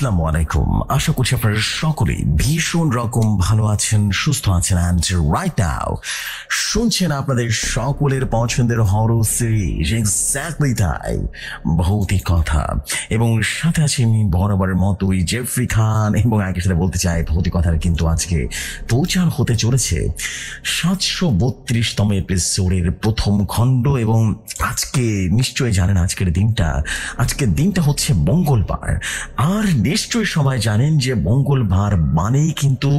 আসসালামু আলাইকুম। আশা করছি আপনারা সকলেই ভীষণ রকম ভালো আছেন, সুস্থ আছেন। অ্যান্ড রাইট নাও শুনছেন আপনাদের সকলের পছন্দের হরর সিরিজ, এক্স্যাক্টলি তাই, ভৌতিক কথা। এবং সাথে আছে আমি বরাবরের মতোই জেফরি খান, এবং একই সাথে বলতে চাই ভৌতিক কথার কিন্তু আজকে প্রচার হতে চলেছে 732তম এপিসোডের প্রথম খণ্ড। এবং আজকে নিশ্চয়ই জানেন আজকের দিনটা হচ্ছে মঙ্গলবার। আর নিশ্চয়ই সবাই জানেন যে মঙ্গলবার মানেই কিন্তু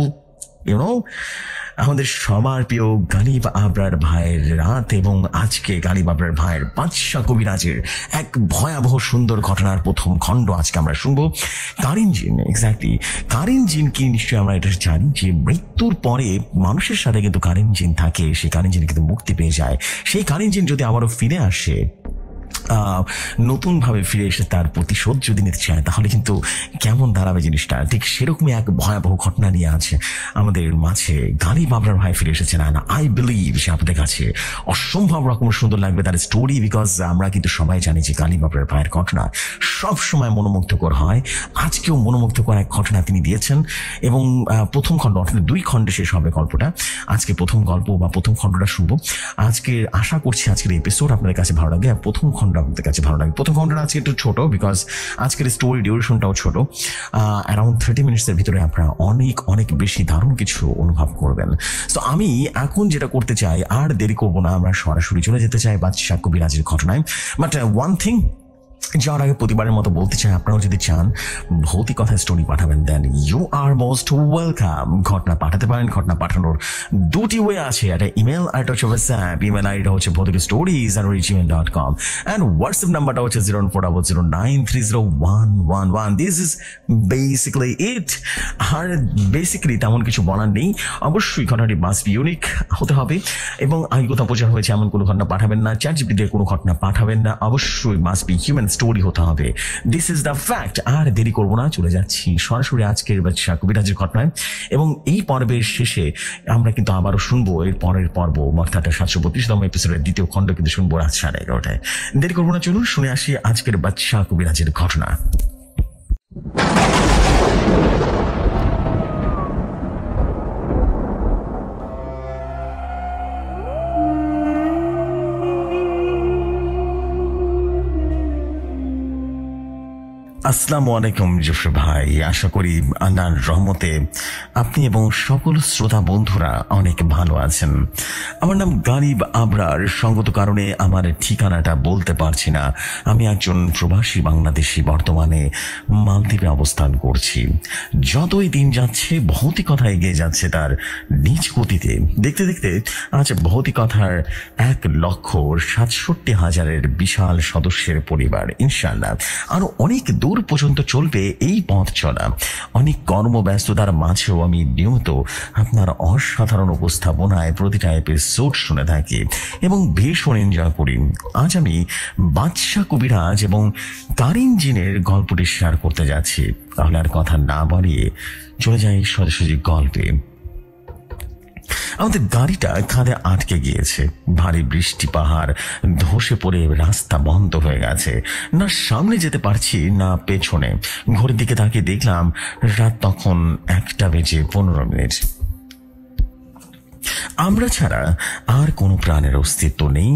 আমাদের সবার প্রিয় গালিব আবরার ভাইয়ের রাত। এবং আজকে গালিব আবরার ভাইয়ের বাদশাহ কবিরাজের এক ভয়াবহ সুন্দর ঘটনার প্রথম খণ্ড আজকে আমরা শুনবো। কারিন জিন, এক্স্যাক্টলি কারিন জিন কি নিশ্চয়ই আমরা এটা জানি যে মৃত্যুর পরে মানুষের সাথে কিন্তু কারিন জিন থাকে, সেই কারিন জিন কিন্তু মুক্তি পেয়ে যায়। সেই কারিন জিন যদি আবারও ফিরে আসে, নতুন ভাবে ফিরে এসে তার প্রতিশোধ যদি নিতে চায়, তাহলে কিন্তু কেমন দাঁড়াবে জিনিসটা। ঠিক সেরকমই এক ভয়াবহ ঘটনা নিয়ে আছে আমাদের মাঝে গালিব আবরার ভাই ফিরে এসেছেন। আর আই বিলিভ সে আপনাদের কাছে অসম্ভব রকম সুন্দর লাগবে তার স্টোরি, বিকজ আমরা কিন্তু সবাই জানি যে গালিব আবরার ভাইয়ের ঘটনা সব সময় মনোমুগ্ধকর হয়। আজকেও মনোমুগ্ধকর এক ঘটনা তিনি দিয়েছেন। এবং প্রথম খণ্ড অর্থাৎ 2 খণ্ডে শেষ হবে গল্পটা। আজকে প্রথম গল্প বা প্রথম খণ্ডটা শুনবো। আজকে আশা করছি আজকের এপিসোড আপনাদের কাছে ভালো লাগবে, প্রথম খণ্ড আপনাদের কাছে ভালো লাগে। প্রথম ঘন্টা আজকে একটু ছোট, বিকজ আজকের স্টোরি ডিউরেশনটাও ছোট। অ্যারাউন্ড 30 মিনিটসের ভিতরে আপনারা অনেক অনেক বেশি দারুণ কিছু অনুভব করবেন। তো আমি এখন যেটা করতে চাই, আর দেরি করবো না, আমরা সরাসরি চলে যেতে চাই বাদশাহ কবিরাজের ঘটনায়। বাট ওয়ান থিং যাওয়ার আগে প্রতিবারের মতো বলতে চাই, আপনারাও যদি চান ভৌতিক কথা স্টোরি পাঠাবেন, then you are most welcome. ঘটনা পাঠাতে পারেন। ঘটনা পাঠানোর 2টি ওয়ে আছে, একটা ইমেল আর একটা হচ্ছে হোয়াটসঅ্যাপ। ইমেল আইডিটা হচ্ছে bhautik-stories@gmail.com অ্যান্ড হোয়াটসঅ্যাপ নাম্বারটা হচ্ছে 01400930111। This is basically it. আর বেসিক্যালি তেমন কিছু বলার নেই। অবশ্যই ঘটনাটি মাস্ট বি ইউনিক হতে হবে, এবং আইনগত প্রচার হয়েছে এমন কোনো ঘটনা পাঠাবেন না, চ্যাটজিপিটি দিয়ে কোনো ঘটনা পাঠাবেন না। অবশ্যই মাস্ট বি হিউম্যান স্টোরি হতে হবে। This is the fact. আর দেরি করবো না, চলে যাচ্ছি সরাসরি আজকের বাদশাহ কবিরাজের ঘটনায়। এবং এই পর্বের শেষে আমরা কিন্তু আবারও শুনবো এর পরের পর্ব, অর্থাৎ 732তম এপিসোডের দ্বিতীয় খণ্ড কিন্তু শুনবো রাত 11:30টায়। দেরি করবো না, চলুন শুনে আসি আজকের বাদশাহ কবিরাজের ঘটনা। আসসালামু আলাইকুম জফর ভাই। আশা করি আল্লাহর রহমতে আপনি এবং সকল শ্রোতা বন্ধুরা অনেক ভালো আছেন। আমার নাম গালিব আবরার। সঙ্গত কারণে আমার ঠিকানাটা বলতে পারছি না। আমি একজন প্রবাসী বাংলাদেশি, বর্তমানে মালদ্বীপে অবস্থান করছি। যতই দিন যাচ্ছে ভৌতিকতা এগিয়ে যাচ্ছে তার নিজ গতিতে। দেখতে দেখতে আজ ভৌতিকতার 1,67,000-এর বিশাল সদস্যের পরিবার। ইনশাআল্লাহ আরো অনেক দূর পর্যন্ত চলবে এই পথ চলা। অনেক কর্মব্যস্ততার মাঝেও আমি নিয়মিত আপনার অসাধারণ উপস্থাপনায় প্রতিটা এপিসোড শুনে থাকি এবং ভীষণ এনজয় করি। আজ আমি বাদশাহ কবিরাজ এবং কারিন জিনের গল্পটি শেয়ার করতে যাচ্ছি। তাহলে আর কথা না বাড়িয়ে চলে যাই সরাসরি গল্পে। আমাদের গাড়িটা খাদে আটকে গিয়েছে। ভারী বৃষ্টি, পাহাড় ধসে পড়ে রাস্তা বন্ধ হয়ে গেছে। না সামনে যেতে পারছি না পেছনে। ঘড়ির দিকে তাকিয়ে দেখলাম রাত তখন 1:15। আমরা ছাড়া আর কোনো প্রাণের অস্তিত্ব নেই।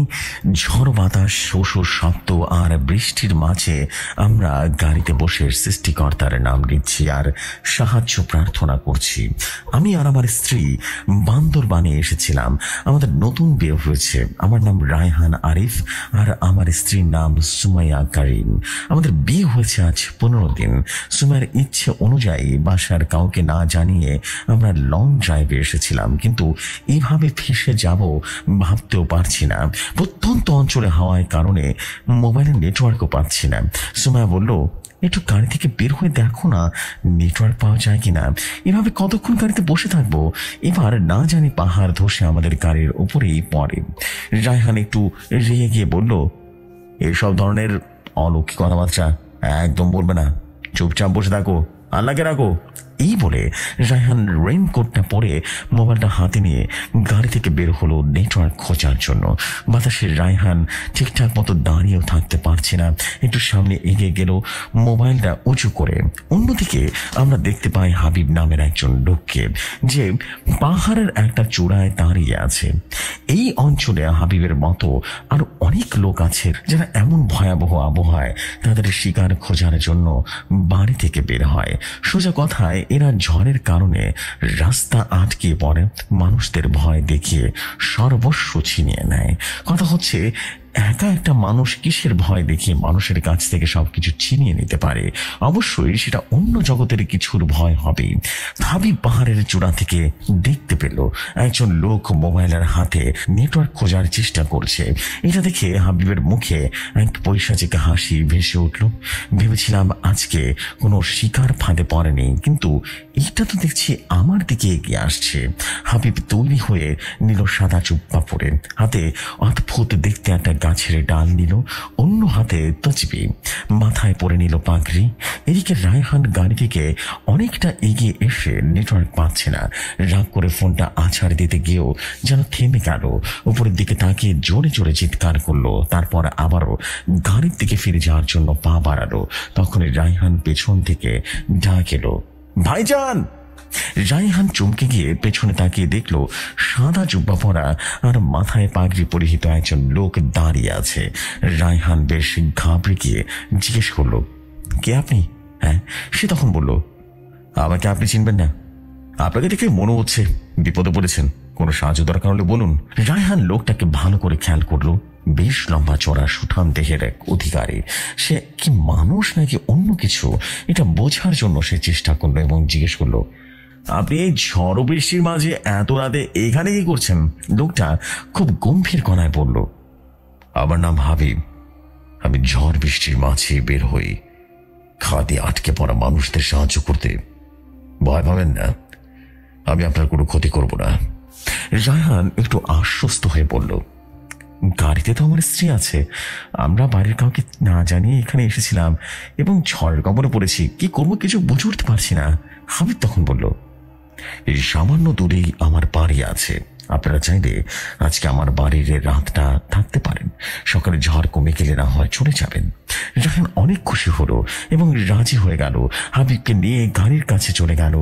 ঝড় বাতাস, শোষো শব্দ আর বৃষ্টির মাঝে আমরা গাড়িতে বসে সৃষ্টিকর্তার নাম নিচ্ছি আর সাহায্য প্রার্থনা করছি। আমি আর আমার স্ত্রী বান্দরবানে এসেছিলাম। আমাদের নতুন বিয়ে হয়েছে। আমার নাম রায়হান আরিফ আর আমার স্ত্রীর নাম সুমাইয়া কারিম। আমাদের বিয়ে হয়েছে আজ 15 দিন। সুমাইয়ার ইচ্ছে অনুযায়ী বাসার কাউকে না জানিয়ে আমরা লং ড্রাইভে এসেছিলাম, কিন্তু এইভাবে ফেসে যাব ভাবতেও পারছি না। প্রত্যন্ত অঞ্চলে হওয়ার কারণে মোবাইলের নেটওয়ার্কও পাচ্ছি না। সুমাইয়া বলল, একটু গাড়ি থেকে বের হয়ে দেখো না নেটওয়ার্ক পাওয়া যায় কিনা। এভাবে কতক্ষণ গাড়িতে বসে থাকবো। এবার না জানি পাহাড় ধসে আমাদের গাড়ির উপরেই পড়ে। রায়হান একটু রেগে গিয়ে বলল, এসব ধরনের অলৌকিক কথাবার্তা একদম বলবে না, চুপচাপ বসে থাকো, আল্লাহকে রাখো। এই বলে রায়হান রেইনকোটটা পরে মোবাইলটা হাতে নিয়ে গাড়ি থেকে বের হলো নেটওয়ার্ক খোঁজার জন্য। বাতাসে রায়হান ঠিকঠাক মতো দাঁড়িয়েও থাকতে পারছে না, একটু সামনে এগিয়ে গেল মোবাইলটা উঁচু করে। অন্যদিকে আমরা দেখতে পাই হাবিব নামের একজন লোককে, যে পাহাড়ের একটা চূড়ায় দাঁড়িয়ে আছে। এই অঞ্চলে হাবিবের মতো আরো অনেক লোক আছে যারা এমন ভয়াবহ আবহাওয়ায় তাদের শিকার খোঁজার জন্য বাড়ি থেকে বের হয়। সোজা কথায় এরা ঝড়ের কারণে রাস্তা আটকে পড়ে, মানুষদের ভয় দেখিয়ে সর্বস্ব ছিনিয়ে নেয়। কথা হচ্ছে, একা একটা মানুষ কিসের ভয় দেখিয়ে মানুষের কাছ থেকে সবকিছু ছিনিয়ে নিতে পারে? অবশ্যই সেটা অন্য জগতের কিছুর ভয় হবে। হাবিব পাহাড়ের চূড়া থেকে দেখতে পেল একজন লোক মোবাইলের হাতে নেটওয়ার্ক খোঁজার চেষ্টা করছে। এটা দেখে হাবিবের মুখে এক পৈশাচিক হাসি ভেসে উঠল। ভেবেছিলাম আজকে কোনো শিকার ফাঁদে পড়েনি, কিন্তু এটা তো দেখছি আমার দিকে এগিয়ে আসছে। হাবিব তৈরি হয়ে নিল সাদা চুপ্পা পরে, হাতে অদ্ভুত দেখতে একটা গাছের ডাল নিল, অন্য হাতে তসবি, মাথায় পরে নিল পাগড়ি। এদিকে রায়হান গাড়ি থেকে অনেকটা এগিয়ে এসে নেটওয়ার্ক পাচ্ছে না, রাগ করে ফোনটা আছাড় দিতে গিয়েও যেন থেমে গেল। উপরের দিকে তাকিয়ে জোরে জোরে চিৎকার করলো, তারপর আবারও গাড়ির দিকে ফিরে যাওয়ার জন্য পা বাড়ালো। তখনই রায়হান পেছন থেকে ডাক এলো, ভাইজান। রায়হান চমকে গিয়ে পেছনে তাকিয়ে দেখলো সাদা জুব্বা পরা আর মাথায় পাগড়ি পরিহিত একজন লোক দাঁড়িয়ে আছে। রায়হান বেশ ঘাবড়ে গিয়ে জিজ্ঞেস করলো, কে আপনি? হ্যাঁ, সে তখন বলল, আমাকে আপনি চিনবেন না? আপনাকে দেখে মনে হচ্ছে বিপদে পড়েছেন, কোনো সাহায্য দরকার হলে বলুন। রায়হান লোকটাকে ভালো করে খেয়াল করলো, বেশ লম্বা চড়া সুঠাম দেহের এক অধিকারী। সে কি মানুষ নাকি অন্য কিছু, এটা বোঝার জন্য সে চেষ্টা করলো এবং জিজ্ঞেস করলো, আপনি এই ঝড় বৃষ্টির মাঝে এত রাতে এখানে কি করছেন? লোকটা খুব গম্ভীর গলায় বলল, আমার নাম হাবিব, আমি ঝড় বৃষ্টির মাঝে বের হই খাদে আটকে পড়া মানুষদের সাহায্য করতে। ভয় পাবেন না, আমি আপনার কোনো ক্ষতি করব না। রায়হান একটু আশ্বস্ত হয়ে বলল, গাড়িতে তো আমার স্ত্রী আছে, আমরা বাড়ির কাউকে না জানিয়ে এখানে এসেছিলাম এবং ঝড়ের কবলে পড়েছি, কি করবো কিছু বুঝে উঠতে পারছি না। হাবিব তখন বলল, এই সামান্য দূরেই আমার বাড়ি আছে, আপনারা চাইলে আজকে আমার বাড়ির রাতটা থাকতে পারেন, সকালে ঝড় কমে গেলে না হয় চলে যাবেন। রায়হান অনেক খুশি হলো এবং রাজি হয়ে গেল। হাবিবকে নিয়ে গাড়ির কাছে চলে গেল।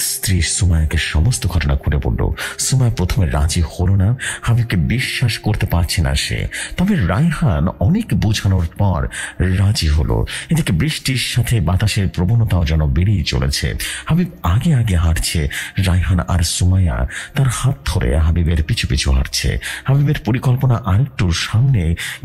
স্ত্রী সুমায়াকে সমস্ত ঘটনা খুলে বলল। সুমায়া প্রথমে রাজি হলো না, হাবিবকে বিশ্বাস করতে পারছে না সে। তবে রায়হান অনেক বোঝানোর পর রাজি হলো। এদিকে বৃষ্টির সাথে বাতাসের প্রবণতাও যেন বেড়েই চলেছে। হাবিব আগে আগে হাঁটছে, রায়হান আর সুমায়া তার হাত ধরে হাবিবের পিছু পিছু হাঁটছে। হাবিবের পরিকল্পনা আরেকটু সামনে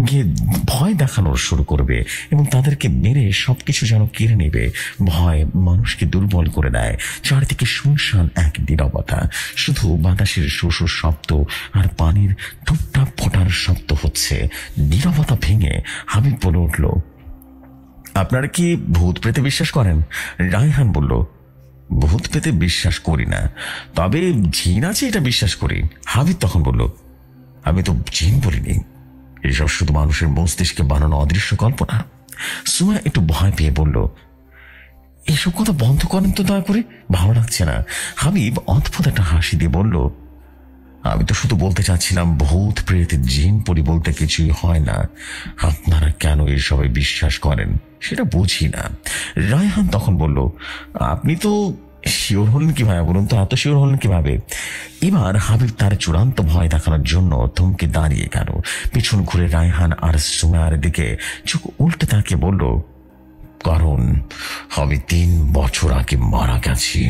গিয়ে ভয় দেখানোর শুরু করবে এবং তাদেরকে মেরে সবকিছু যেন কেড়ে নেবে। ভয় মানুষকে দুর্বল করে দেয়। চারিদিকে শুনশান এক নীরবতা, শুধু বাতাসের শোষো শব্দ আর পানির টুপটাপ ফোটার শব্দ হচ্ছে। নীরবতা ভেঙে হাবিব বলে উঠল, আপনারা কি ভূত প্রেতে বিশ্বাস করেন? রায়হান বলল, ভূত পেতে বিশ্বাস করি না, তবে জিন আছে এটা বিশ্বাস করি। হাবিব তখন বলল, আমি তো জিন বলিনি, এসব শুধু মানুষের মস্তিষ্কে বানানো অদৃশ্য কল্পনা। সুমা একটু ভয় পেয়ে বলল, এসব কথা বন্ধ করেন তো দয়া করে, ভালো লাগছে না। হাবিব অদ্ভুত একটা হাসি দিয়ে বলল, আমি তো শুধু বলতে চাচ্ছিলাম ভূত প্রেত জিন পরি বলতে কিছুই হয় না, আপনারা কেন এসবে বিশ্বাস করেন সেটা বুঝি না। রায়হান তখন বলল, আপনি তো শিওর হলেন কিভাবে বলুন তো, এত শিওর হলেন কিভাবে? এবার হাবিব তার চূড়ান্ত ভয় দেখানোর জন্য থমকে দাঁড়িয়ে গেল। পিছন ঘুরে রায়হান আর সুমায়ার দিকে চোখ উল্টে তাকিয়ে বলল, কারণ আমি 3 বছর আগে মারা গেছি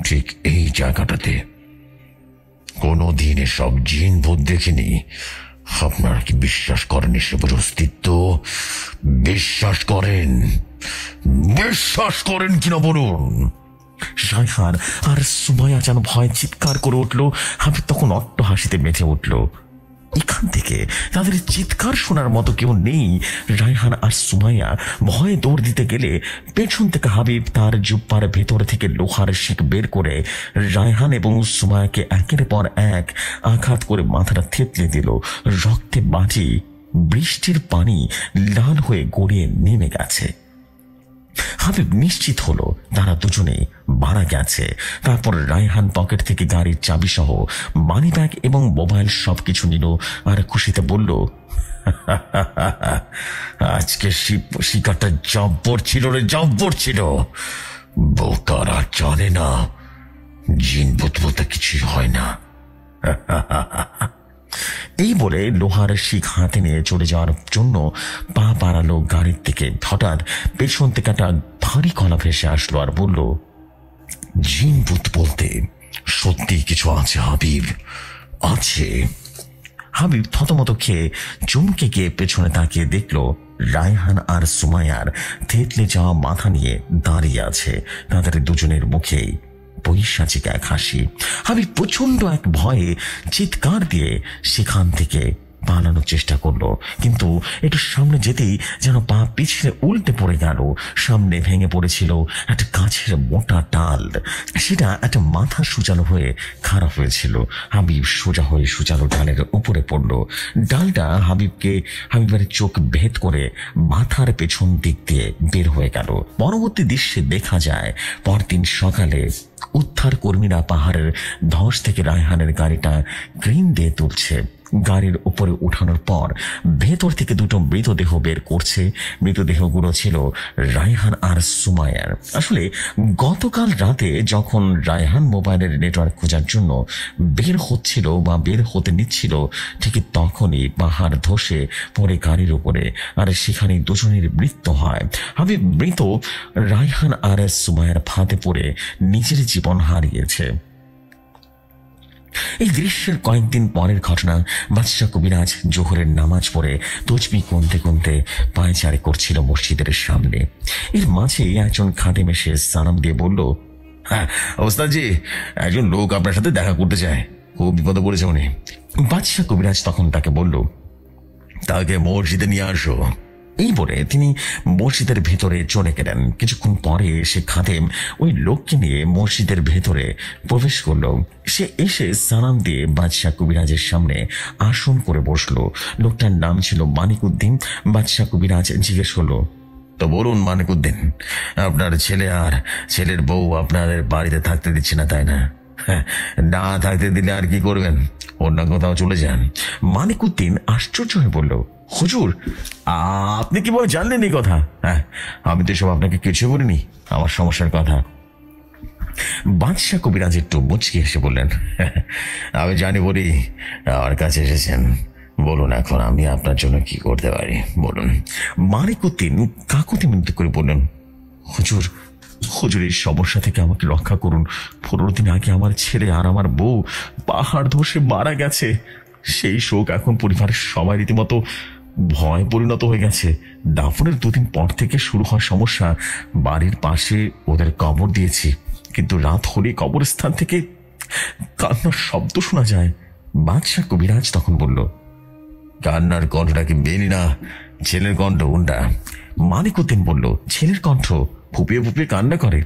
ঠিক এই জায়গাটাতে। কোনোদিন এসব জিন ভূত দেখিনি। আপনারা কি বিশ্বাস করেন এসবের অস্তিত্ব? বিশ্বাস করেন? বিশ্বাস করেন কিনা বলুন? রায়হান আর সুমায়া যেন ভয় চিৎকার করে উঠল। হাবিব তখন অট্ট হাসিতে মেতে উঠল। এখান থেকে তাদের চিৎকার শোনার মতো কেউ নেই। রায়হান আর সুমাইয়া ভয়ে দৌড় দিতে গেলে পেছন থেকে হাবিব তার জুব্বার ভেতর থেকে লোহার শিক বের করে রায়হান এবং সুমাইয়াকে একের পর এক আঘাত করে মাথাটা থেতলে দিল। রক্তে বাজি, বৃষ্টির পানি লাল হয়ে গড়িয়ে নেমে গেছে। হাবিব নিশ্চিত হলো তারা দুজনেই মারা গেছে। তারপর রায়হান পকেট থেকে গাড়ির চাবি সহ মানি ব্যাগ এবং মোবাইল সবকিছু নিল আর খুশিতে বলল, আজকে শিকারটা জব্বর ছিল রে, জব্বর ছিল। বোকারা জানে না জিন ভূত বলতে কিছুই হয় না। এই বলে লোহার শিক হাতে নিয়ে চলে যাওয়ার জন্য পা বাড়ালো গাড়ির থেকে। হঠাৎ পেছন থেকে একটা ভারী গলা ভেসে আসলো আর বলল, জিন ভূত বলতে সত্যি কিছু আছে হাবিব, আছে। হাবিব থতমত খেয়ে চমকে গিয়ে পেছনে তাকিয়ে দেখলো রায়হান আর সুমাইয়ার থেতলে যাওয়া মাথা নিয়ে দাঁড়িয়ে আছে। তাদের দুজনের মুখেই পৈশাচিক এক হাসি। হাবিব প্রচন্ড এক ভয়ে চিৎকার দিয়ে সেখান থেকে পালানোর চেষ্টা করলো, কিন্তু একটু সামনে যেতেই যেন পা পিছলে উল্টে পড়ে গেল। সামনে ভেঙে পড়েছিল একটা গাছের মোটা ডাল, সেটা একটা মাথা সুচালো হয়ে খারাপ হয়েছিল। হাবিব সোজা হয়ে সুচালো ডালের উপরে পড়লো। ডালটা হাবিবের চোখ ভেদ করে মাথার পেছন দিক দিয়ে বের হয়ে গেল। পরবর্তী দৃশ্যে দেখা যায় পরদিন সকালে উদ্ধার কর্মীরা পাহাড়ের ধস থেকে রায়হানের গাড়িটা ক্রেন দিয়ে তুলছে। গাড়ির উপরে উঠানোর পর ভেতর থেকে দুটো মৃতদেহ বের করছে। মৃতদেহগুলো ছিল রায়হান আর সুমাইয়ার। আসলে গতকাল রাতে যখন রায়হান মোবাইলের নেটওয়ার্ক খোঁজার জন্য বের হচ্ছিল বা বের হতে নিচ্ছিল, ঠিক তখনই পাহাড় ধসে পড়ে গাড়ির উপরে, আর সেখানে দুজনের মৃত্যু হয়। হাবিব মৃত রায়হান আর সুমাইয়ার ফাঁদে পড়ে নিজের জীবন হারিয়েছে। এই দৃশ্যের কয়েকদিন পরের ঘটনা। বাদশাহ কবিরাজ জোহরের নামাজ পড়ে তসবিহ গুনতে গুনতে পায়চারি করছিল মসজিদের সামনে। এর মাঝে একজন খাদেম এসে সালাম দিয়ে বলল, হ্যাঁ ওস্তাদজি, একজন লোক আপনার সাথে দেখা করতে চায়, খুব বিপদে পড়েছে উনি। বাদশাহ কবিরাজ তখন তাকে বলল, তাকে মসজিদে নিয়ে আসো। এই বলে তিনি মসজিদের ভেতরে চলে গেলেন। কিছুক্ষণ পরে সে খাদেম ওই লোককে নিয়ে মসজিদের ভেতরে প্রবেশ করলো। সে এসে সালাম দিয়ে বাদশাহ কবিরাজের সামনে আসন করে বসলো। লোকটার নাম ছিল মানিকউদ্দিন। বাদশাহ কবিরাজ জিজ্ঞেস করলো, তো বলুন মানিকউদ্দিন, আপনার ছেলে আর ছেলের বউ আপনাদের বাড়িতে থাকতে দিচ্ছে না, তাই না? না থাকতে দিলে আর কি করবেন, অন্য কোথাও চলে যান। মানিকউদ্দিন আশ্চর্য হয়ে বলল, হুজুর আপনি কিভাবে জানলেন এই কথা? হ্যাঁ, আমি তো সব আপনাকে কিছু বলিনি আমার সমস্যার কথা। বাদশাহ কবিরাজ একটু মুচকি হেসে বললেন, আমি জানি বলি আমার কাছে এসেছেন, বলুন এখন আমি আপনার জন্য কি করতে পারি বলুন। মানিকউদ্দিন কাকুতি মিনতি করে বললেন, হুজুর হুজুর এই সমস্যা থেকে আমাকে রক্ষা করুন। 15 দিন আগে আমার ছেলে আর আমার বউ পাহাড় ধসে মারা গেছে। সেই শোক এখন পরিবারের সবাই রীতিমতো ভয় পরিণত হয়ে গেছে। দাফনের 2 দিন পর থেকে শুরু হয় সমস্যা। বাড়ির পাশে ওদের কবর দিয়েছি, কিন্তু রাত হলে কবরস্থান থেকে কান্নার শব্দ শোনা যায়। বাদশাহ কবিরাজ তখন বলল, কান্নার কণ্ঠটা কি বেনি না ছেলের কণ্ঠ কোনটা? মানিকউদ্দিন বলল, ছেলের কণ্ঠ, ফুপিয়ে ফুপিয়ে কান্না করে।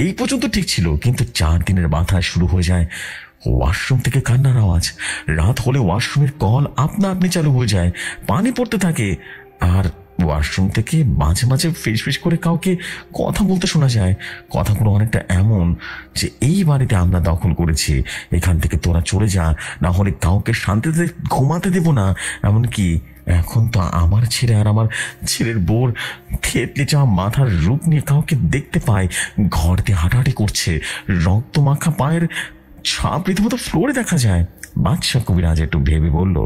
এই পর্যন্ত ঠিক ছিল, কিন্তু 4 দিনের মাথায় শুরু হয়ে যায় ওয়াশরুম থেকে কান্নার আওয়াজ। রাত হলে ওয়াশরুমের কল আপনা আপনি চালু হয়ে যায়, পানি পড়তে থাকে, আর ওয়াশরুম থেকে মাঝে মাঝে ফিস ফিস করে কাউকে কথা বলতে শোনা যায়। কথাগুলো অনেকটা এমন যে, এই বাড়িতে আমরা দখল করেছি, এখান থেকে তোরা চলে যা, না হলে কাউকে শান্তিতে ঘুমাতে দেব না। এমনকি এখন তো আমার ছেলে আর আমার ছেলের বোর থেতলে যাওয়া মাথার রূপ নিয়ে কাউকে দেখতে পায়, ঘর দিয়ে হাঁটাহাঁটি করছে, রক্ত মাখা পায়ের ছাপ রীতিমতো ফ্লোরে দেখা যায়। বাদশাহ কবিরাজ একটু ভেবে বলল,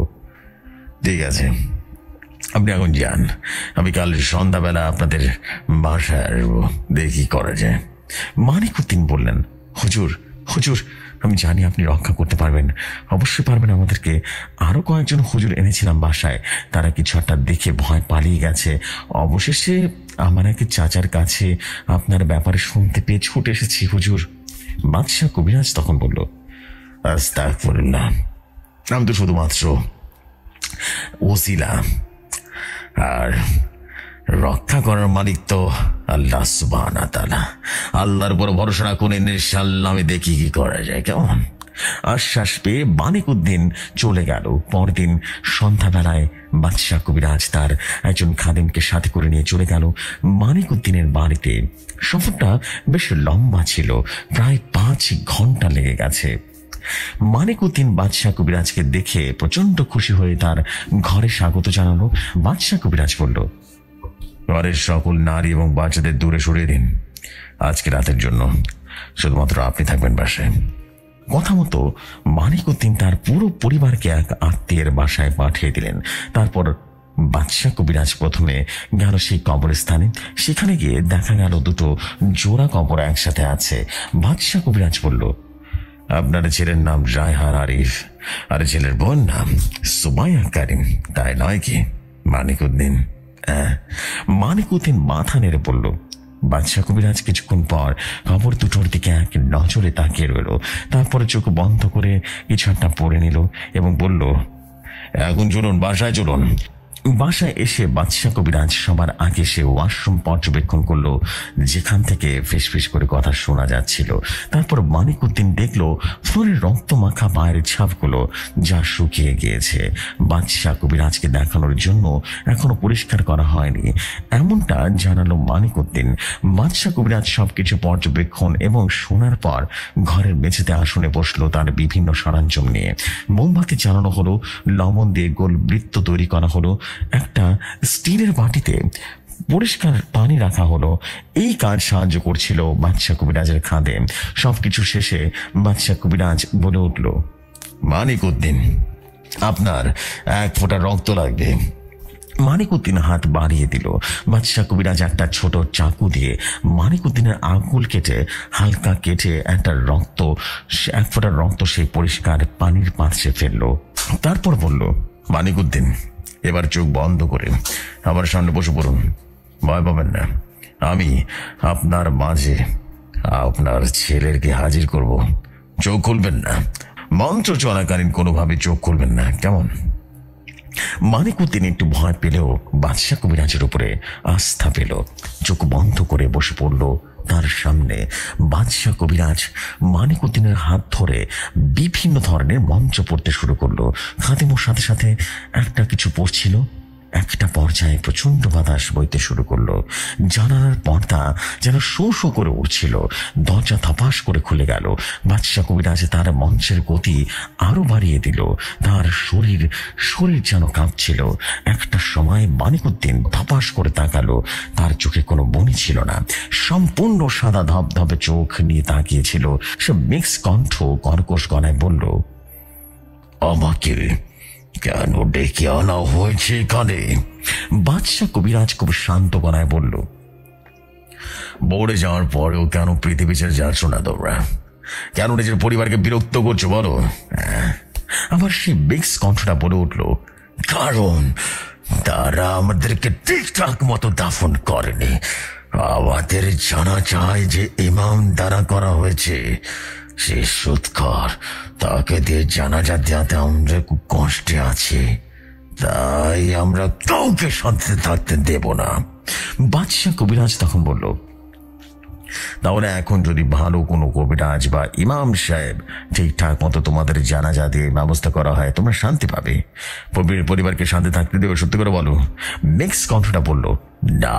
ঠিক আছে আপনি এখন যান, আমি কাল সন্ধ্যাবেলা আপনাদের বাসায় আসবো, দেখি করা যায়। মানিকউদ্দিন বললেন, হুজুর হুজুর আমি জানি আপনি রক্ষা করতে পারবেন, অবশ্যই পারবেন। আমাদেরকে আরো কয়েকজন হুজুর এনেছিলাম বাসায়, তারা কিছু একটা দেখে ভয় পালিয়ে গেছে। অবশেষে আমার এক চাচার কাছে আপনার ব্যাপারে শুনতে পেয়ে ছুটে এসেছি হুজুর। বাদশাহ কবিরাজ তখন বলল, আস্তাগফিরুল্লাহ, আমি তো শুধুমাত্র ওসিলা, আর রক্ষা করার মালিক তো আল্লাহ সুবহানাহু ওয়া তাআলা। আল্লাহর উপর ভরসা রাখুন, ইনশাআল্লাহ আমি দেখি কি করা যায়, কেমন? আশ্বাস পেয়ে মানিকউদ্দিন চলে গেল। পরদিন সন্ধ্যাবেলায় বাদশাহ কবিরাজ তার একজন খাদেমকে সাথে করে নিয়ে চলে গেল মানিকউদ্দিনের বাড়িতে। সফরটা বেশ লম্বা ছিল, প্রায় 5 ঘন্টা লেগে গেছে। মানিকউদ্দিন বাদশাহ কবিরাজকে দেখে প্রচন্ড খুশি হয়ে তার ঘরে স্বাগত জানালো। বাদশাহ কবিরাজ বলল, ঘরের সকল নারী এবং বাচ্চাদের দূরে সরিয়ে দিন, আজকে রাতের জন্য শুধুমাত্র আপনি থাকবেন বাসায়। কথা মতো মানিকউদ্দিন তার পুরো পরিবারকে এক আত্মীয়ের বাসায় পাঠিয়ে দিলেন। তারপর বাদশাহ কবিরাজ প্রথমে গেল সেই কবরস্থানে। সেখানে গিয়ে দেখা গেল দুটো জোড়া কবর একসাথে আছে। বাদশাহ কবিরাজ বলল, আপনার ছেলের নাম রায়হান আরিফ আর ছেলের বোন নাম সুমাইয়া কারিম, তাই নয় কি মানিকউদ্দিন? মানিকউদ্দিন মাথা নেড়ে বলল। বাদশাহ কবিরাজ কিছুক্ষণ পর কবর দুটোর দিকে এক নজরে তাকিয়ে রইল। তারপরে চোখ বন্ধ করে কিছু একটা পড়ে নিল এবং বলল, এখন চলুন, বাসায় চলুন। বাসায় এসে বাদশাহ কবিরাজ সবার আগে সে ওয়াশরুম পর্যবেক্ষণ করলো, যেখান থেকে ফিসফিস করে কথা শোনা যাচ্ছিল। তারপর মানিকউদ্দিন দেখলো ফ্লোরের রক্ত মাখা পায়ের ছাপগুলো যা শুকিয়ে গিয়েছে। বাদশাহ কবিরাজকে দেখানোর জন্য এখনো পরিষ্কার করা হয়নি, এমনটা জানালো মানিকউদ্দিন। বাদশাহ কবিরাজ সবকিছু পর্যবেক্ষণ এবং শোনার পর ঘরের মেঝেতে আসনে বসলো তার বিভিন্ন সরঞ্জাম নিয়ে। মোমবাতি জ্বালানো হলো, লবণ দিয়ে গোল বৃত্ত তৈরি করা হলো, একটা স্টিলের বাটিতে পরিষ্কার পানি রাখা হলো। এই কাজ সাহায্য করছিল বাদশাহ কবিরাজের খাদেম। সবকিছু শেষে বাদশাহ কবিরাজ বলে উঠল, মানিকউদ্দিন, আপনার 1 ফোঁটা রক্ত লাগবে। মানিকউদ্দিন হাত বাড়িয়ে দিল। বাদশাহ কবিরাজ একটা ছোট চাকু দিয়ে মানিকউদ্দিনের আঙুল কেটে হালকা কেটে 1 ফোঁটা রক্ত সেই পরিষ্কার পানির পাত্রে ফেললো। তারপর বলল, মানিকউদ্দিন, এবার চোখ বন্ধ করে আমার সামনে বসে পড়ুন, ভয় পাবেন না। আমি আপনার মাঝে আপনার ছেলেকে হাজির করব। চোখ খুলবেন না, মন্ত্র চলাকালীন কোনোভাবে চোখ খুলবেন না, কেমন? মানিকউদ্দিন একটু ভয় পেলেও বাদশাহ কবিরাজের উপরে আস্থা পেল। চোখ বন্ধ করে বসে পড়ল তার সামনে। বাদশাহ কবিরাজ মানিকউদ্দিনের হাত ধরে বিভিন্ন ধরনের মন্ত্র পড়তে শুরু করলো। খাদেমও সাথে সাথে একটা কিছু পড়ছিল। একটা পর্যায়ে প্রচন্ড বাতাস বইতে শুরু করলো। জানালার পর্দা যেন শো শো করে উঠছিল। দরজা থাপাস করে খুলে গেল। বাদশাহ কবিরাজ তার মঞ্চের গতি আরো বাড়িয়ে দিল। তার শরীর যেন কাঁপছিল। একটা সময় মানিকউদ্দিন থাপাস করে তাকালো। তার চোখে কোনো বনি ছিল না, সম্পূর্ণ সাদা ধবধবে চোখ নিয়ে তাকিয়েছিল। সে মিক্স কণ্ঠ কর্কশ গলায় বলল, আমাকে কেন ডেকে আনা হয়েছে এখানে? বাদশাহ কবিরাজ খুব শান্ত গলায় বলল, বড়ে যাওয়ার পরেও কেন পৃথিবী ছেড়ে যাচ্ছ না তোমরা? কেন নিজের পরিবারকে বিরক্ত করছো বলো? আবার সে মিক্স কণ্ঠটা বলে উঠল, কারণ তারা আমাদেরকে ঠিকঠাক মতো দাফন করেনি। আমাদের জানা চায় যে ইমাম দ্বারা করা হয়েছে সে সুৎখর, তাকে দিয়ে জানাজা দেওয়াতে আমরা খুব কষ্টে আছি, তাই আমরা কাউকে শান্তিতে থাকতে দেব না। বাদশাহ কবিরাজ তখন বলল, তাহলে এখন যদি ভালো কোনো কবিরাজ বা ইমাম সাহেব ঠিকঠাক মতো তোমাদের জানাজা দিয়ে ব্যবস্থা করা হয়, তোমরা শান্তি পাবে, পরিবারকে শান্তি থাকতে দেবে, সত্যি করে বলো? মিক্স কণ্ঠটা বলল, না,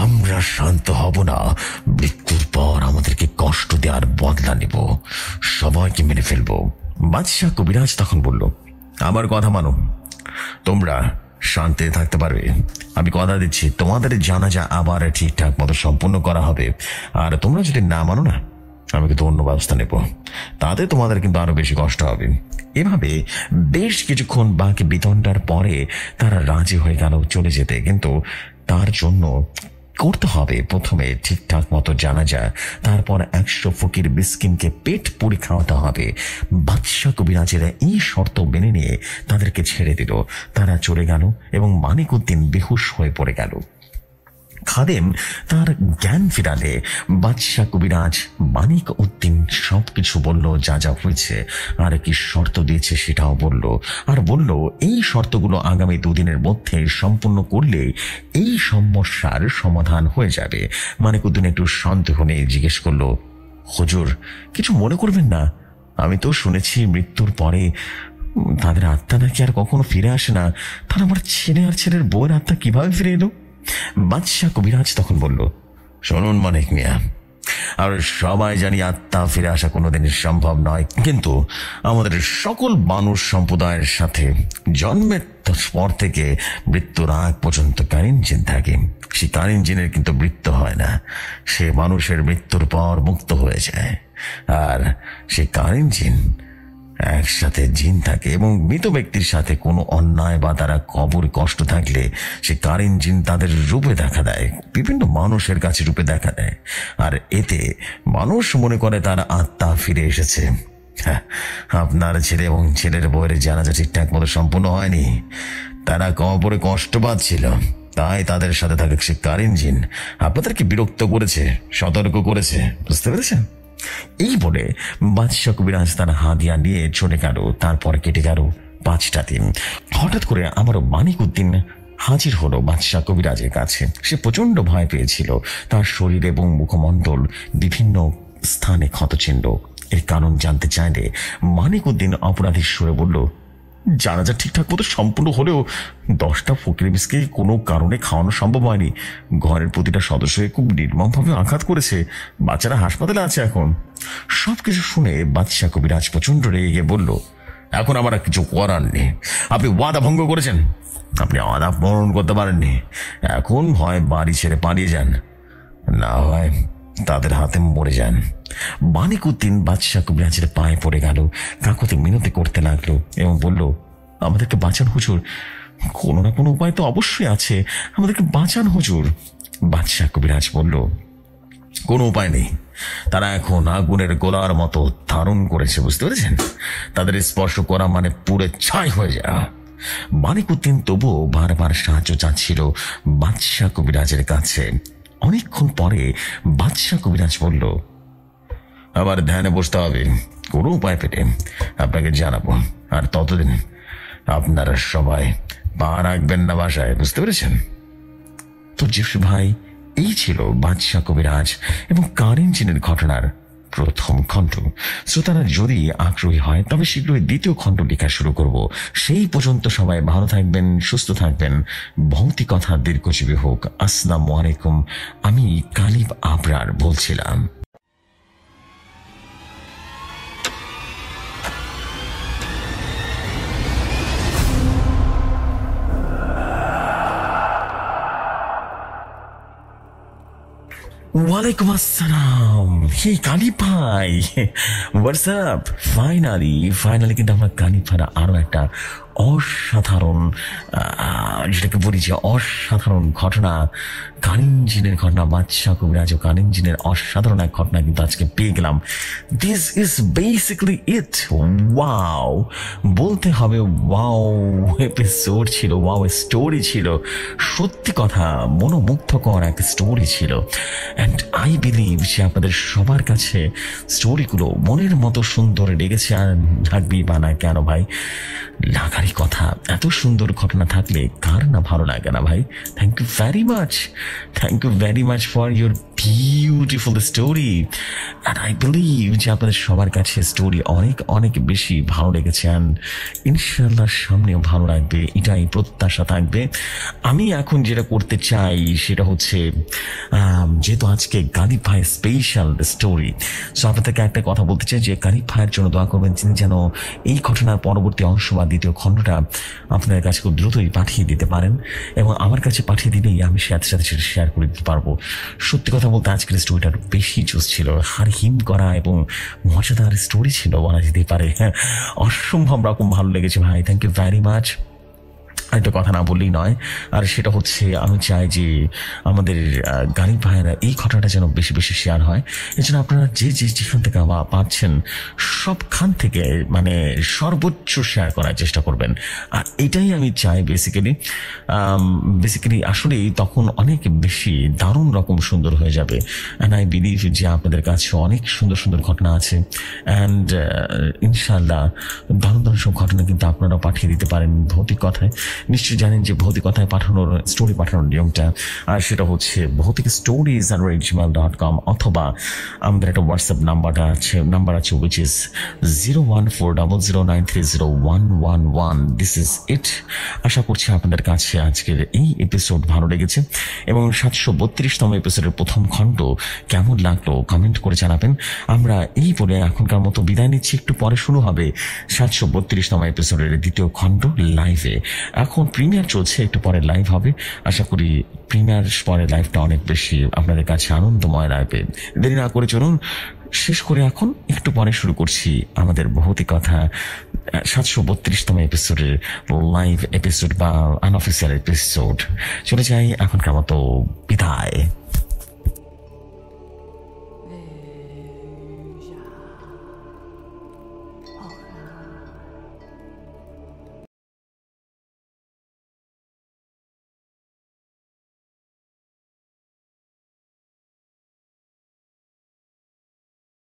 আমরা শান্ত হব না। মৃত্যুর পর আমাদেরকে কষ্ট দেওয়ার বদলা নেব, সবাইকে মেরে ফেলবো। বাদশাহ কবিরাজ তখন বলল, আমার কথা মানো, তোমরা শান্তিতে থাকতে পারবে। আমি কথা দিচ্ছি তোমাদের জানাজা আবার ঠিকঠাক মতো সম্পূর্ণ করা হবে। আর তোমরা যদি না মানো না, আমি কিন্তু অন্য ব্যবস্থা নেব, তাতে তোমাদের কিন্তু আরো বেশি কষ্ট হবে। এভাবে বেশ কিছুক্ষণ বাকি বিতণ্ডার পরে তারা রাজি হয়ে গেল চলে যেতে। কিন্তু তার জন্য করতে হবে প্রথমে ঠিকঠাক মতো জানাজা, তারপর 100 ফকির মিসকিনকে পেট পুড়ে খাওয়াতে হবে। বাদশাহ কবিরাজেরা এই শর্ত মেনে নিয়ে তাদেরকে ছেড়ে দিল। তারা চলে গেল এবং মানিকউদ্দিন বেহুশ হয়ে পড়ে গেল। খাদেম তার জ্ঞান ফিরালে বাদশাহ কবিরাজ মানিকউদ্দিন সবকিছু বলল, যা যা হয়েছে আর কি শর্ত দিয়েছে সেটাও বলল। আর বলল এই শর্তগুলো আগামী 2 দিনের মধ্যে সম্পূর্ণ করলে এই সমস্যার সমাধান হয়ে যাবে। মানিকউদ্দিন একটু সন্দেহ নিয়ে জিজ্ঞেস করলো, হুজুর কিছু মনে করবেন না, আমি তো শুনেছি মৃত্যুর পরে তাদের আত্মা নাকি আর কখনো ফিরে আসে না। তাহলে আমার ছেলে আর ছেলের বউয়ের আত্মা কিভাবে ফিরে এলো? বাদশাহ কবিরাজ তখন বলল, শুনুন মানিক মিয়া, আর সবাই জানি আত্মা ফিরে আসা কোনোদিনই সম্ভব নয়, কিন্তু আমাদের সকল মানুষ সম্প্রদায়ের সাথে জন্মের পর থেকে মৃত্যুর আগ পর্যন্ত কারিন জিন থাকে। সেই কারিন জিনের কিন্তু মৃত্যু হয় না, সে মানুষের মৃত্যুর পর মুক্ত হয়ে যায়। আর সেই কারিন জিন একসাথে জিন থাকে এবং মৃত ব্যক্তির সাথে কোনো অন্যায় বা তারা কবরে কষ্ট থাকলে সে কারিন জিন তাদের রূপে দেখা দেয়, বিভিন্ন মানুষের কাছে রূপে দেখা দেয়। আর এতে মানুষ মনে করে তার আত্মা ফিরে এসেছে। আপনার ছেলে এবং ছেলের বউয়ের জানাজা ঠিকঠাক মতো সম্পূর্ণ হয়নি, তারা কবরে কষ্ট পাচ্ছিল, তাই তাদের সাথে থাকে সে কারিন জিন আপনাদেরকে বিরক্ত করেছে, সতর্ক করেছে। বুঝতে পেরেছেন? এই বলে বাদশাহ কবিরাজ তার হাদিয়া নিয়ে চলে গেল। তারপর কেটে গেল 5টা দিন। হঠাৎ করে আমারও মানিক উদ্দিন হাজির হলো বাদশাহ কবিরাজের কাছে। সে প্রচন্ড ভয় পেয়েছিল, তার শরীর এবং মুখমণ্ডল বিভিন্ন স্থানে ক্ষতচিহ্ন। এর কারণ জানতে চাইলে মানিক উদ্দিন অপরাধীর সুরে বলল, জানাজা ঠিকঠাক মতো সম্পূর্ণ হলেও 10টা ফকির মিসকে কোনো কারণে খাওয়ানো সম্ভব হয়নি। ঘরের প্রতিটা সদস্যকে খুব নির্মমভাবে আঘাত করেছে, বাচ্চারা হাসপাতালে আছে এখন। সবকিছু শুনে বাদশাহ কবিরাজ প্রচন্ড রেগে বলল, এখন আমার আর কিছু করার নেই, আপনি ওয়াদা ভঙ্গ করেছেন, আপনি ওয়াদা পূরণ করতে পারেননি। এখন হয় বাড়ি ছেড়ে পালিয়ে যান, না হয় তাদের হাতে মরে যান। মানিক উদ্দিন বাদশাহ কবিরাজের পায়ে পড়ে গেল, কাকুতি মিনতি করতে লাগলো এবং বলল, আমাদেরকে বাঁচান হুজুর, কোনো না কোনো উপায় তো অবশ্যই আছে, আমাদেরকে বাঁচান হুজুর। বাদশাহ কবিরাজ বলল, কোনো উপায় নেই, তারা এখন আগুনের গোলার মতো ধারণ করেছে, বুঝতে পেরেছেন? তাদের স্পর্শ করা মানে পুড়ে ছাই হয়ে যাওয়া। মানিক উদ্দিন তবুও বারবার সাহায্য চাচ্ছিল বাদশাহ কবিরাজের কাছে। অনেকক্ষণ পরে বাদশাহ কবিরাজ বলল, আবার ধ্যানে বসতে হবে, কোনো উপায় পেটে আপনাকে জানাবো, আর ততদিন আপনারা সবাই পা রাখবেন না বাসায়, বুঝতে পেরেছেন? তো জিপসি ভাই, এই ছিল বাদশাহ কবিরাজ এবং কারিন জিনের ঘটনার প্রথম খণ্ড। শ্রোতারা যদি আগ্রহী হয় তবে শীঘ্রই দ্বিতীয় খণ্ড লেখা শুরু করব। সেই পর্যন্ত সবাই ভালো থাকবেন, সুস্থ থাকবেন, ভৌতিকতা দীর্ঘজীবী হোক। আসসালামু আলাইকুম। আমি গালিব আবরার বলছিলাম। ওয়ালাইকুম আসসালাম। হে গালিব ভাই, হোয়াটসঅ্যাপ। ফাইনালি কিন্তু আমরা গালিব ভাইয়ের আরো একটা অসাধারণ, যেটাকে বলি যে অসাধারণ ঘটনা, কারিন জিনের ঘটনা, বাদশাহ কবিরাজ ও কারিন জিনের অসাধারণ এক ঘটনা কিন্তু আজকে পেয়ে গেলাম। This is basically it. Wow বলতে হবে, ওয়াও এপিসোড ছিল, ওয়াও স্টোরি ছিল, সত্যি কথা মনোমুগ্ধকর এক স্টোরি ছিল। অ্যান্ড আই বিলিভ যে আপনাদের সবার কাছে স্টোরিগুলো মনের মতো সুন্দর লেগেছে, আর লাগবেই বা না কেন ভাই, লাগারই কথা। এত সুন্দর ঘটনা থাকলে কার না ভালো লাগে না ভাই। Thank you very much for your beautiful story. And I believe যে আপনাদের সবার কাছে স্টোরি অনেক অনেক বেশি ভালো লেগেছে, অ্যান্ড ইনশাল্লাহ সামনেও ভালো লাগবে, এটাই প্রত্যাশা থাকবে। আমি এখন যেটা করতে চাই সেটা হচ্ছে, যেহেতু আজকে গালিব ভাই স্পেশাল স্টোরি, সো আপনাদেরকে একটা কথা বলতে চাই যে গালিব ভাইয়ের জন্য দোয়া করবেন, তিনি যেন এই ঘটনার পরবর্তী অংশ বা দ্বিতীয় খণ্ডটা আপনাদের কাছে খুব দ্রুতই পাঠিয়ে দিতে পারেন, এবং আমার কাছে পাঠিয়ে দিলেই আমি সাথে সাথে সেটা শেয়ার করে দিতে পারবো। সত্যি কথা বলতে আজকের স্টোরিটা বেশি জোস ছিল, হার হিম করা এবং মজাদার স্টোরি ছিল বলা যেতে পারে। অসম্ভব রকম ভালো লেগেছে ভাই, থ্যাংক ইউ ভেরি মাচ। একটা কথা না বললেই নয়, আর সেটা হচ্ছে আমি চাই যে আমাদের গালিব ভাইয়েরা এই ঘটনাটা যেন বেশি বেশি শেয়ার হয়। এজন্য আপনারা যেখান থেকে পাচ্ছেন সবখান থেকে মানে সর্বোচ্চ শেয়ার করার চেষ্টা করবেন। আর এটাই আমি চাই বেসিক্যালি আসলেই তখন অনেক বেশি দারুণ রকম সুন্দর হয়ে যাবে। অ্যান্ড আই বিলিভ যে আপনাদের কাছে অনেক সুন্দর সুন্দর ঘটনা আছে, অ্যান্ড ইনশাল্লাহ দারুণ দারুণ সব ঘটনা কিন্তু আপনারা পাঠিয়ে দিতে পারেন ভৌতিক কথায়। নিশ্চয়ই জানেন যে ভৌতিকতায় পাঠানোর স্টোরি পাঠানোর নিয়মটা, আর সেটা হচ্ছে ভৌতিক stories@gmail.com, অথবা আমাদের একটা হোয়াটসঅ্যাপ নাম্বার আছে which is 01400930111। This is it. আশা করছি আপনাদের কাছে আজকের এই এপিসোড ভালো লেগেছে এবং 732তম এপিসোডের প্রথম খণ্ড কেমন লাগলো কমেন্ট করে জানাবেন। আমরা এই বলে এখনকার মতো বিদায় নিচ্ছি, একটু পরে শুরু হবে 732তম এপিসোডের দ্বিতীয় খণ্ড লাইভে। এখন প্রিমিয়ার চলছে, একটু পরে লাইভ হবে। আশা করি প্রিমিয়ার পরে লাইভটা অনেক বেশি আপনাদের কাছে আনন্দময় লাগবে। দেরি না করে চলুন শেষ করে এখন একটু পরে শুরু করছি আমাদের ভৌতিক কথা 732তম এপিসোডের লাইভ এপিসোড বা আনঅফিসিয়াল এপিসোড। চলে যাই এখনকার মতো বিদায়।